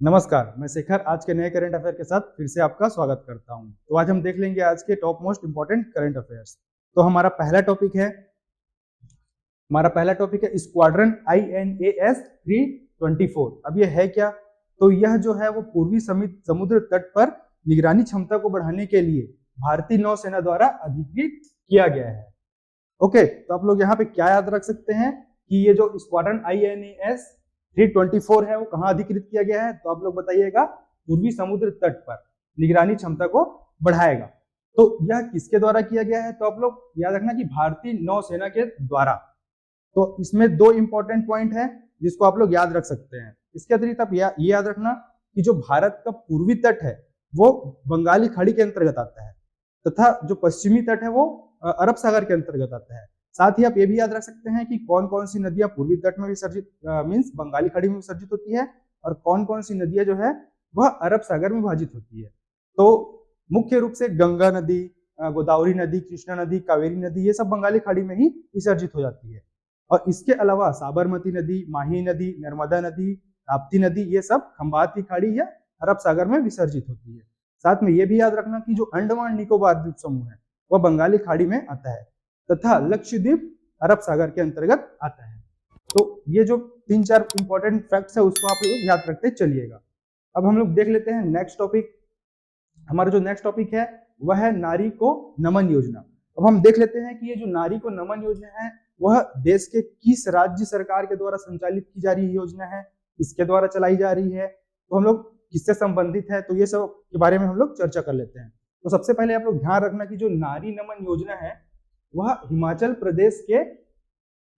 नमस्कार, मैं शेखर आज के नए करंट अफेयर के साथ फिर से आपका स्वागत करता हूं। तो आज हम देख लेंगे आज के top most important current affairs. तो हमारा पहला टॉपिक है स्क्वाड्रन INAS 324। अब ये है क्या? तो यह जो है वो पूर्वी समुद्र तट पर निगरानी क्षमता को बढ़ाने के लिए भारतीय नौसेना द्वारा अधिकृत किया गया है। ओके, तो आप लोग यहाँ पे क्या याद रख सकते हैं कि ये जो स्क्वाड्रन INAS 324 है वो कहाँ अधिकृत किया गया है? तो आप लोग बताइएगा। पूर्वी समुद्र तट पर निगरानी क्षमता को बढ़ाएगा। तो यह किसके द्वारा किया गया है? तो आप लोग याद रखना कि भारतीय नौसेना के द्वारा। तो इसमें दो इंपॉर्टेंट पॉइंट है जिसको आप लोग याद रख सकते हैं। इसके अतिरिक्त आप ये याद रखना कि जो भारत का पूर्वी तट है वो बंगाली खाड़ी के अंतर्गत आता है तथा जो पश्चिमी तट है वो अरब सागर के अंतर्गत आता है। साथ ही आप ये भी याद रख सकते हैं कि कौन कौन सी नदियां पूर्वी तट में विसर्जित मीन्स बंगाली खाड़ी में विसर्जित होती है और कौन कौन सी नदियां जो है वह अरब सागर में विभाजित होती है। तो मुख्य रूप से गंगा नदी, गोदावरी नदी, कृष्णा नदी, कावेरी नदी, ये सब बंगाली खाड़ी में ही विसर्जित हो जाती है। और इसके अलावा साबरमती नदी, माही नदी, नर्मदा नदी, ताप्ती नदी, ये सब खंबात की खाड़ी या अरब सागर में विसर्जित होती है। साथ में ये भी याद रखना कि जो अंडमान निकोबार द्वीप समूह है वह बंगाली खाड़ी में आता है तथा लक्षद्वीप अरब सागर के अंतर्गत आता है। तो ये जो 3-4 इंपॉर्टेंट फैक्ट्स है उसको आप लोग याद रखते चलिएगा। अब हम लोग देख लेते हैं नेक्स्ट टॉपिक। हमारा जो नेक्स्ट टॉपिक है वह है नारी को नमन योजना। अब हम देख लेते हैं कि ये जो नारी को नमन योजना है वह देश के किस राज्य सरकार के द्वारा संचालित की जा रही योजना है, इसके द्वारा चलाई जा रही है, तो हम लोग किससे संबंधित है, तो ये सब के बारे में हम लोग चर्चा कर लेते हैं। तो सबसे पहले आप लोग ध्यान रखना कि जो नारी नमन योजना है वह हिमाचल प्रदेश के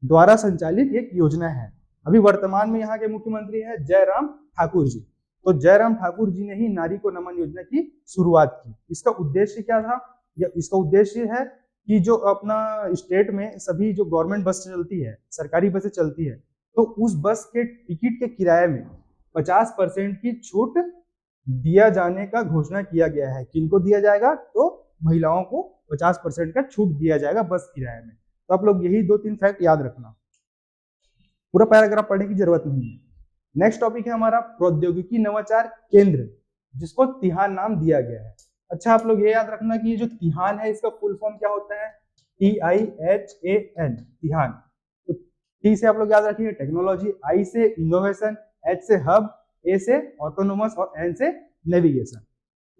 द्वारा संचालित एक योजना है। अभी वर्तमान में यहाँ के मुख्यमंत्री है जयराम ठाकुर जी। तो जयराम ठाकुर जी ने ही नारी को नमन योजना की शुरुआत की। इसका उद्देश्य क्या था? इसका उद्देश्य है कि जो अपना स्टेट में सभी जो गवर्नमेंट बस चलती है, सरकारी बसें चलती है, तो उस बस के टिकट के किराए में 50% की छूट दिया जाने का घोषणा किया गया है। किनको दिया जाएगा? तो महिलाओं को 50% का छूट दिया जाएगा बस किराए में। तो आप लोग यही 2-3 फैक्ट याद रखना, पूरा पैराग्राफ पढ़ने की जरूरत नहीं है। नेक्स्ट टॉपिक है हमारा प्रौद्योगिकी नवाचार केंद्र, जिसको तिहान नाम दिया गया है। अच्छा, आप लोग ये याद रखना कि ये जो तिहान है इसका फुल फॉर्म क्या होता है? TIHAN, तिहान। तो टी से आप लोग याद रखिए टेक्नोलॉजी, आई से इनोवेशन, एच से हब, ए से ऑटोनोमस और एन से नेविगेशन।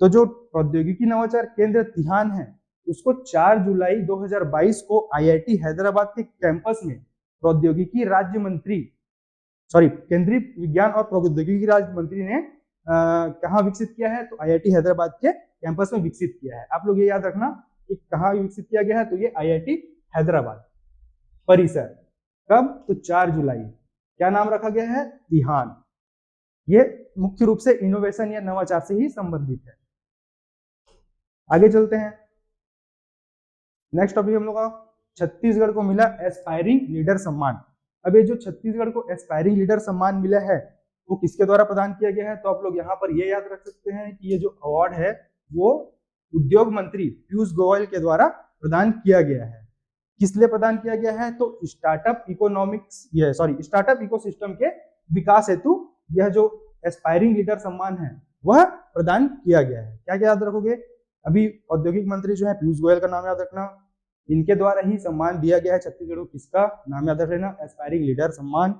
तो जो प्रौद्योगिकी नवाचार केंद्र तिहान है उसको 4 जुलाई 2022 को IIT हैदराबाद के कैंपस में प्रौद्योगिकी राज्य मंत्री केंद्रीय विज्ञान और प्रौद्योगिकी राज्य मंत्री ने कहाँ विकसित किया है? तो IIT हैदराबाद के कैंपस में विकसित किया है। आप लोग ये याद रखना कि कहाँ विकसित किया गया है, तो ये IIT हैदराबाद परिसर। कब? तो 4 जुलाई। क्या नाम रखा गया है? तिहान। ये मुख्य रूप से इनोवेशन या नवाचार से ही संबंधित है। आगे चलते हैं। नेक्स्ट टॉपिक हम लोग का छत्तीसगढ़ को मिला एस्पायरिंग लीडर सम्मान। अब ये जो छत्तीसगढ़ को एस्पायरिंग लीडर सम्मान मिला है वो किसके द्वारा प्रदान किया गया है? तो आप लोग यहाँ पर ये याद रख सकते हैं कि ये जो अवार्ड है वो उद्योग मंत्री पीयूष गोयल के द्वारा प्रदान किया गया है। किस लिए प्रदान किया गया है? तो स्टार्टअप इकोसिस्टम के विकास हेतु यह जो एस्पायरिंग लीडर सम्मान है वह प्रदान किया गया है। क्या क्या याद रखोगे? अभी औद्योगिक मंत्री जो है पीयूष गोयल का नाम याद रखना, इनके द्वारा ही सम्मान दिया गया है छत्तीसगढ़ को। किसका नाम याद रख लेना? एस्पायरिंग लीडर सम्मान।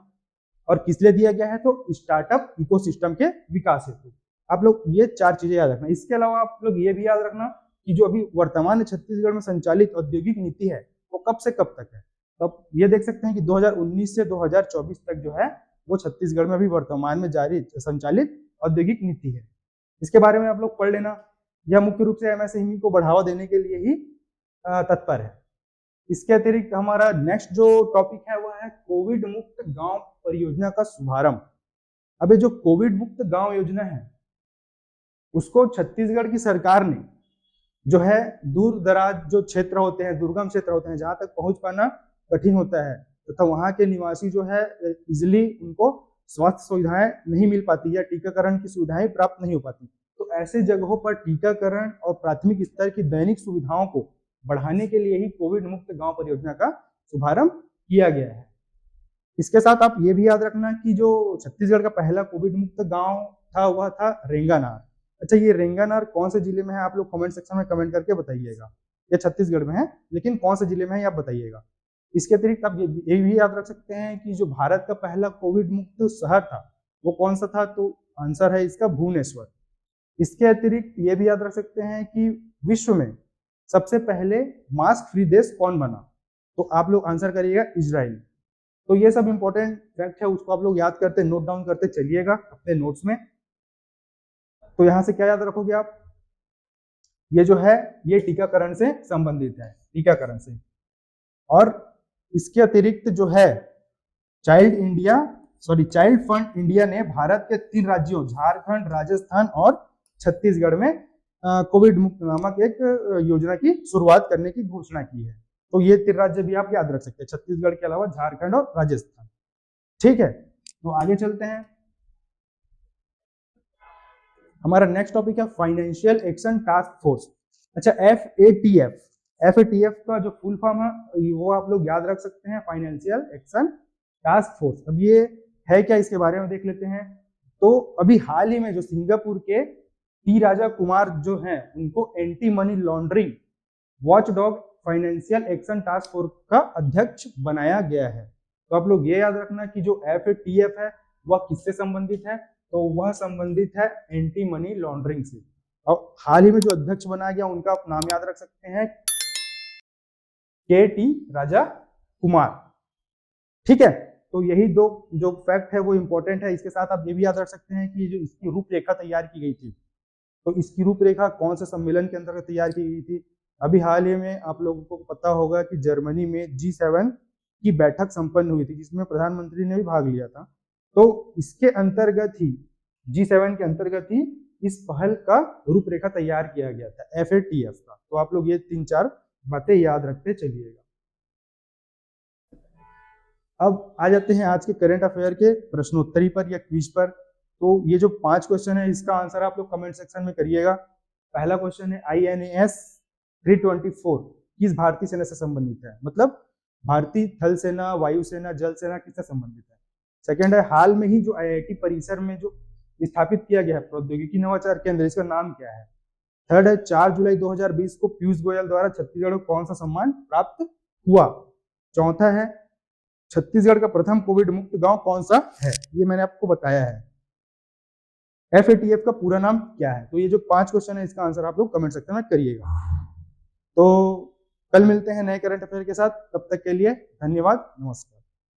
और किस लिए दिया गया है? तो स्टार्टअप इकोसिस्टम के विकास हेतु। आप लोग ये 4 चीजें याद रखना। इसके अलावा आप लोग ये भी याद रखना कि जो अभी वर्तमान छत्तीसगढ़ में संचालित औद्योगिक नीति है वो कब से कब तक है। तो आप ये देख सकते हैं कि 2019 से 2024 तक जो है वो छत्तीसगढ़ में अभी वर्तमान में जारी संचालित औद्योगिक नीति है। इसके बारे में आप लोग पढ़ लेना। यह मुख्य रूप से MSME को बढ़ावा देने के लिए ही तत्पर है। इसके अतिरिक्त हमारा नेक्स्ट जो टॉपिक है वह है कोविड मुक्त गांव परियोजना का शुभारंभ। अब ये जो कोविड मुक्त गांव योजना है उसको छत्तीसगढ़ की सरकार ने जो है दूर दराज जो क्षेत्र होते हैं, दुर्गम क्षेत्र होते हैं, जहां तक पहुंच पाना कठिन होता है तथा वहां के निवासी जो है इजिली उनको स्वास्थ्य सुविधाएं नहीं मिल पाती या टीकाकरण की सुविधाएं प्राप्त नहीं हो पाती, तो ऐसे जगहों पर टीकाकरण और प्राथमिक स्तर की दैनिक सुविधाओं को बढ़ाने के लिए ही कोविड मुक्त गांव परियोजना का शुभारंभ किया गया है। इसके साथ आप ये भी याद रखना कि जो छत्तीसगढ़ का पहला कोविड मुक्त गांव था वह था रेंगानार। अच्छा, ये रेंगानार कौन से जिले में है, आप लोग कमेंट सेक्शन में कमेंट करके बताइएगा। ये छत्तीसगढ़ में है, लेकिन कौन से जिले में है आप बताइएगा। इसके अतिरिक्त आप ये भी याद रख सकते हैं कि जो भारत का पहला कोविड मुक्त शहर था वो कौन सा था, तो आंसर है इसका भुवनेश्वर। इसके अतिरिक्त ये भी याद रख सकते हैं कि विश्व में सबसे पहले मास्क फ्री देश कौन बना, तो आप लोग आंसर करिएगा इजराइल। तो ये सब इंपॉर्टेंट फैक्ट है, उसको आप लोग याद करते नोट डाउन करते चलिएगा अपने नोट्स में। तो यहां से क्या याद रखोगे आप, ये जो है ये टीकाकरण से संबंधित है, टीकाकरण से। और इसके अतिरिक्त जो है चाइल्ड फंड इंडिया ने भारत के 3 राज्यों झारखंड, राजस्थान और छत्तीसगढ़ में कोविड मुक्त नामक एक योजना की शुरुआत करने की घोषणा की है। तो ये 3 राज्य भी आप याद रख सकते हैं, छत्तीसगढ़ के अलावा झारखंड और राजस्थान। ठीक है, तो आगे चलते हैं। हमारा नेक्स्ट टॉपिक है फाइनेंशियल एक्शन टास्क फोर्स। अच्छा, FATF का जो फुल फॉर्म है वो आप लोग याद रख सकते हैं, फाइनेंशियल एक्शन टास्क फोर्स। अब ये है क्या, इसके बारे में देख लेते हैं। तो अभी हाल ही में जो सिंगापुर के टी राजा कुमार जो हैं उनको anti money laundering watchdog financial action task force का अध्यक्ष बनाया गया है। तो आप लोग ये याद रखना कि जो FATF है वह किससे संबंधित है, तो वह संबंधित है एंटी मनी लॉन्ड्रिंग से। और हाल ही में जो अध्यक्ष बनाया गया उनका आप नाम याद रख सकते हैं, KT राजा कुमार। ठीक है, तो यही 2 जो फैक्ट है वो इंपॉर्टेंट है। इसके साथ आप ये भी याद रख सकते हैं कि जो इसकी रूपरेखा तैयार की गई थी, तो इसकी रूपरेखा कौन से सम्मेलन के अंतर्गत तैयार की गई थी। अभी हाल ही में आप लोगों को पता होगा कि जर्मनी में G7 की बैठक संपन्न हुई थी, जिसमें प्रधानमंत्री ने भी भाग लिया था। तो इसके अंतर्गत ही G7 के अंतर्गत ही इस पहल का रूपरेखा तैयार किया गया था FATF का। तो आप लोग ये 3-4 बातें याद रखते चलिएगा। अब आ जाते हैं आज के करंट अफेयर के प्रश्नोत्तरी पर या क्विज पर। तो ये जो 5 क्वेश्चन है इसका आंसर आप लोग कमेंट सेक्शन में करिएगा। पहला क्वेश्चन है INAS 324 किस भारतीय सेना से संबंधित है, मतलब भारतीय थल सेना, वायुसेना, जल सेना किससे संबंधित है। सेकंड है हाल में ही जो IIT परिसर में जो स्थापित किया गया है प्रौद्योगिकी नवाचार केंद्र, इसका नाम क्या है। थर्ड है 4 जुलाई 2020 को पीयूष गोयल द्वारा छत्तीसगढ़ को कौन सा सम्मान प्राप्त हुआ। चौथा है छत्तीसगढ़ का प्रथम कोविड मुक्त गांव कौन सा है, ये मैंने आपको बताया है। FATF का पूरा नाम क्या है। तो ये जो 5 क्वेश्चन है इसका आंसर आप लोग कमेंट सेक्शन में करिएगा। तो कल मिलते हैं नए करंट अफेयर के साथ, तब तक के लिए धन्यवाद, नमस्कार।